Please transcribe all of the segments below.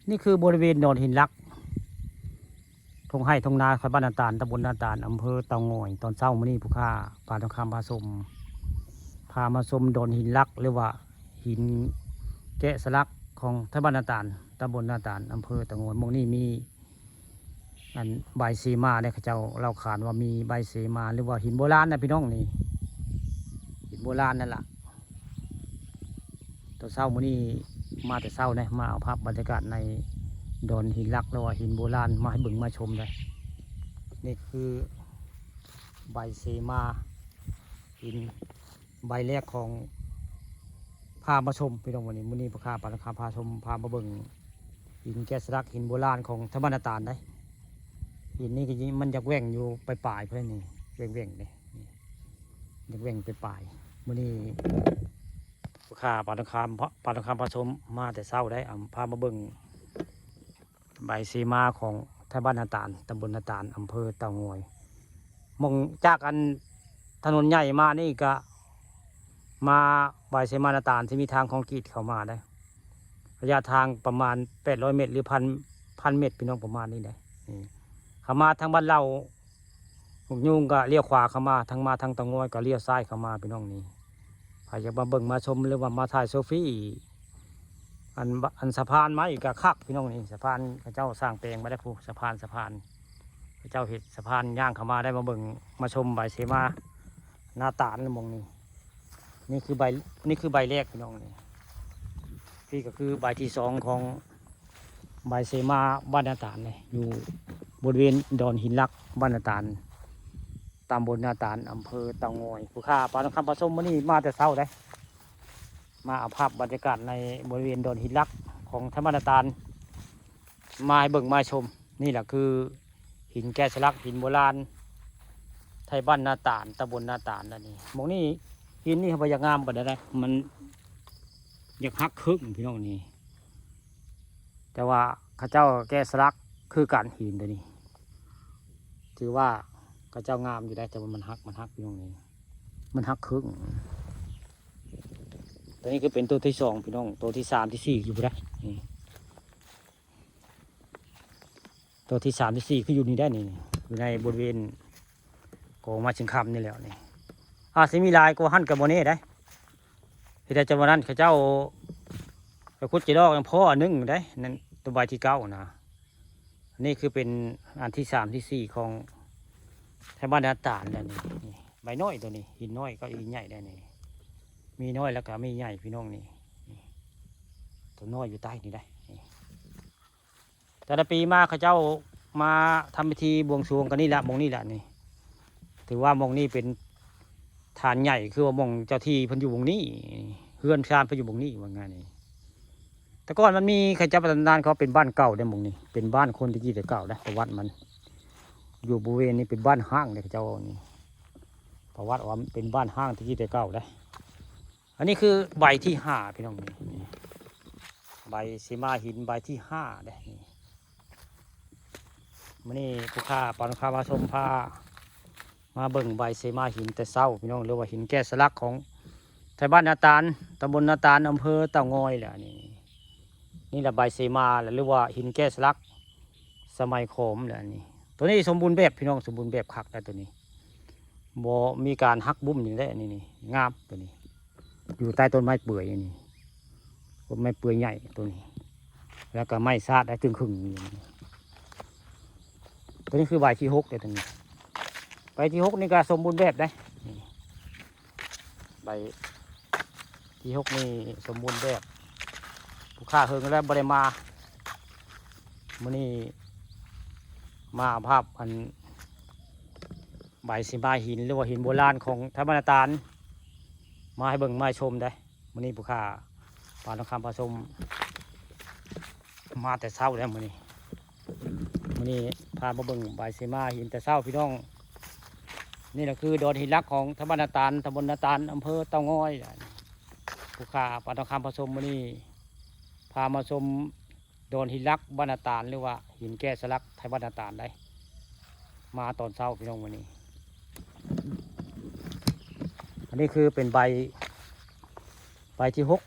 นี่คือบริเวณโนนหินลักทงไห้ทงนาคอยบ้านนาตาลตำบลนาตาลอำเภอเตางอยตอนเช้ามื้อนี้ผู้ค้าปลาทองคำพามาชมโดนหินลักหรือว่าหินแกะสลักของทบ้านนาตาลตำบลนาตาลอำเภอเตางอยมองนี่มีอันใบเสมาเนี่ยเขาเจ้าเล่าขานว่ามีใบเสมาหรือว่าหินโบราณนะพี่น้องนี่หินโบราณนั่นแหละตอนเช้ามื้อนี้มาแต่เช้านะมาเอาภาพบรรยากาศในดอนหินลักหรือว่าหินโบราณมาให้เบิ่งมาชมเลยนี่คือใบเสมาหินใบแรกของพามาชมพี่น้องวันนี้มื้อนี้พ่อค้าปาราคาพาชมพามาเบิ่งหินแกะสลักหินโบราณของทบ้านนาตาลได้หินนี่ก็มันจะแหว่งอยู่ปลายๆเพื่อนนี่แหว่งๆเลยจะแหว่งไปปลายมื้อนี้พ่อค้าปาราคาพาชมมาแต่เช้าได้พามาเบิ่งใบเสมาของทบ้านนาตาลตำบลนาตาลอำเภอเตางอยมองจากอันถนนใหญ่มานี่ก็มาใบเสมานาตาลที่มีทางคอนกรีตเข้ามาได้ระยะทางประมาณ800 เมตรหรือพันเมตรพี่น้องประมาณนี้ได้เข้ามาทางบ้านเราหกยุงก็เลี้ยวขวาเข้ามาทางเตางอยก็เลี้ยวซ้ายเข้ามาพี่น้องนี่ใครจะมาเบิ่งมาชมหรือว่ามาถ่ายโซฟี่อันสะพานไม้กับคักพี่น้องนี่สะพานพระเจ้าสร้างแปลงมาได้ผู้สะพานพระเจ้าเห็ดสะพานย่างเข้ามาได้มาเบิ่งมาชมใบเสมานาตาลมองนี่คือใบแรกพี่น้องนี่ก็คือใบที่สองของใบเสมาบ้านนาตาลเลยอยู่บริเวณดอนหินลักบ้านนาตาลตำบลนาตาลอำเภอเตางอยผู้ค้าปลาทองคำผสมมื้อนี้มาแต่เช้าได้มาเอาภาพบรรยากาศในบริเวณดอนหินลักของทบ้านนาตาลมาให้เบิ่งมาชมนี่แหละคือหินแกะสลักหินโบราณไทยบ้านนาตาลตำบลนาตาลนั่นนี่มองนี่หินนี่เขาไปอยากงามปานใดมันอยากฮักครึ่งพี่น้องนี่แต่ว่าข้าเจ้าแกะสลักคือการหินตัวนี้ถือว่าข้าเจ้างามอยู่ได้แต่ว่ามันฮักพี่น้องนี่มันฮักครึ่งตัวนี้คือเป็นตัวที่สองพี่น้องตัวที่สามที่สี่อยู่ได้ตัวที่สามที่สี่คืออยู่นี่ได้นี่อยู่ในบริเวณกองมาชิงคำนี่แหละนี่สิมีลายก็หั่นกับโมเน่ได้ที่ได้จังหวะนั้นข้าเจ้าไปคุดจีดอกพ่อนึ่งได้นั่นตัวใบที่เก้านะนี่คือเป็นอันที่สามที่สี่ของแถวบ้านนาตาลนี่ใบน้อยตัวนี้หินน้อยก็หินใหญ่ได้นี่มีน้อยแล้วก็มีใหญ่พี่น้องนี่ตัวน้อยอยู่ใต้นี่ได้แต่ละปีมาข้าเจ้ามาทำพิธีบวงสรวงกันนี่แหละมองนี่แหละนี่ถือว่ามองนี่เป็นฐานใหญ่คือว่ามองเจ้าที่เพิ่นอยู่วงนี้เฮือนชานเพิ่นอยู่วงนี้ว่าไงนี่แต่ก่อนมันมีข้าเจ้าประธานเขาเป็นบ้านเก่าได้มองนี่เป็นบ้านคนที่กี่แต่เก่าได้ประวัติมันอยู่บริเวณนี้เป็นบ้านห้างเลยข้าเจ้านี่ประวัติว่าเป็นบ้านห้างที่กี่แต่เก่าได้อันนี้คือใบที่ห้าพี่น้องนี่ใบเสมาหินใบที่ห้าได้นี่มันนี่ผู้ค้าปานค้ามาชมผ้ามาเบิ่งใบเสมาหินแต่เศร้าพี่น้องเรียกว่าหินแกะสลักของไทยบ้านนาตาลตำบลนาตาลอำเภอเตางอยแหละนี่แหละใบเสมาหรือว่าหินแกะสลักสมัยโขมแหละนี่ตัวนี้สมบูรณ์แบบพี่น้องสมบูรณ์แบบคักได้ตัวนี้บ่มีการหักบุ้มอย่างได้นี่งามตัวนี้อยู่ใต้ต้นไม้เปื่อยนี่ต้นไม้เปื่อยใหญ่ตัวนี้แล้วก็ไม้ซาดได้ถึงครึ่งตัวนี้คือใบที่หกเลยตัวนี้ใบที่หกนี่ก็สมบูรณ์แบบได้ใบที่หกนี่สมบูรณ์แบบผู้ค้าเฮิงแล้วบริมามื้อนี้มาภาพอันใบเสมาหินหรือว่าหินโบราณของทบ้านนาตาลมาให้เบิ่งมาชมได้มื้อนี้ผู้ค้าปลาทองคำผสมมาแต่เช้าแล้วมื้อนี้พามาเบิ่งใบเสมาหินแต่เช้าพี่น้องนี่แหละคือดอนหินลักของทบ้านนาตาลตำบลนาตาลอำเภอเตางอยผู้ค้าปลาทองคำผสมมื้อนี้พามาชมดอนหินลักบ้านนาตาลหรือว่าหินแกะสลักไทยบ้านนาตาลได้มาตอนเช้าพี่น้องมื้อนี้อันนี้คือเป็นใบที่หก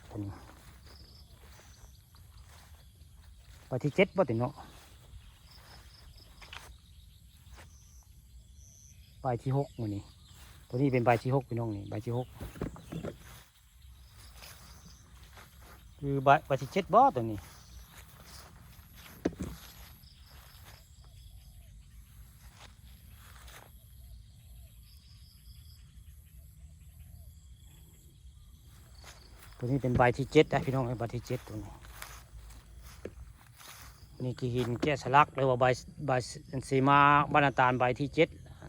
ใบที่7บ่ติเนาะใบที่6มื้อนี้ตัวนี้เป็นใบที่6พี่น้องนี่ใบที่6คือใบที่7บ่ตัวนี้ตัวนี้เป็นใบที่7นะพี่น้องใบที่7ตัวนี้นี่คือหินแกะสลักหรือว่าใบเสมาบรรณาตาลใบที่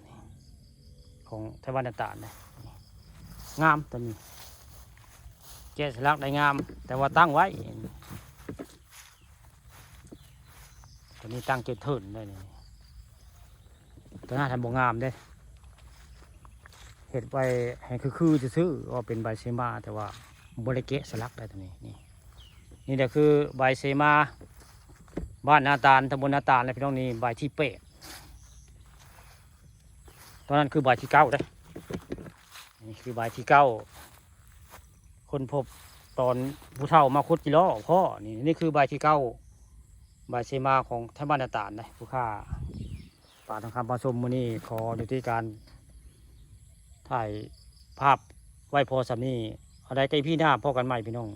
7ของไทยบรรณาตาลนะงามตัวนี้แกะสลักได้งามแต่ว่าตั้งไว้ตัวนี้ตั้งเก็บเถินได้นี่ตัวหน้าทำบ่งามเด้เห็ดไปให้คือจะซื้อว่าเป็นใบเสมาแต่ว่าบริเกะสลักได้ตัวนี้นี่เดี๋ยวคือใบเสมาบ้านนาตาลตำบลนาตาลเลยพี่น้องนี่ใบที่8ตอนนั้นคือใบที่9เด้นี่คือใบที่9คนพบตอนผู้เฒ่ามาขุดกิโลพ่อนี่คือใบที่9ใบเสมาของท่านบ้านนาตาลนะผู้ค่าป่าทองคำผสมมื้อนี้ขออยู่ที่การถ่ายภาพไว้พอสำนี้เอาได้ใกล้พี่หน้าพ่อกันใหม่พี่น้อง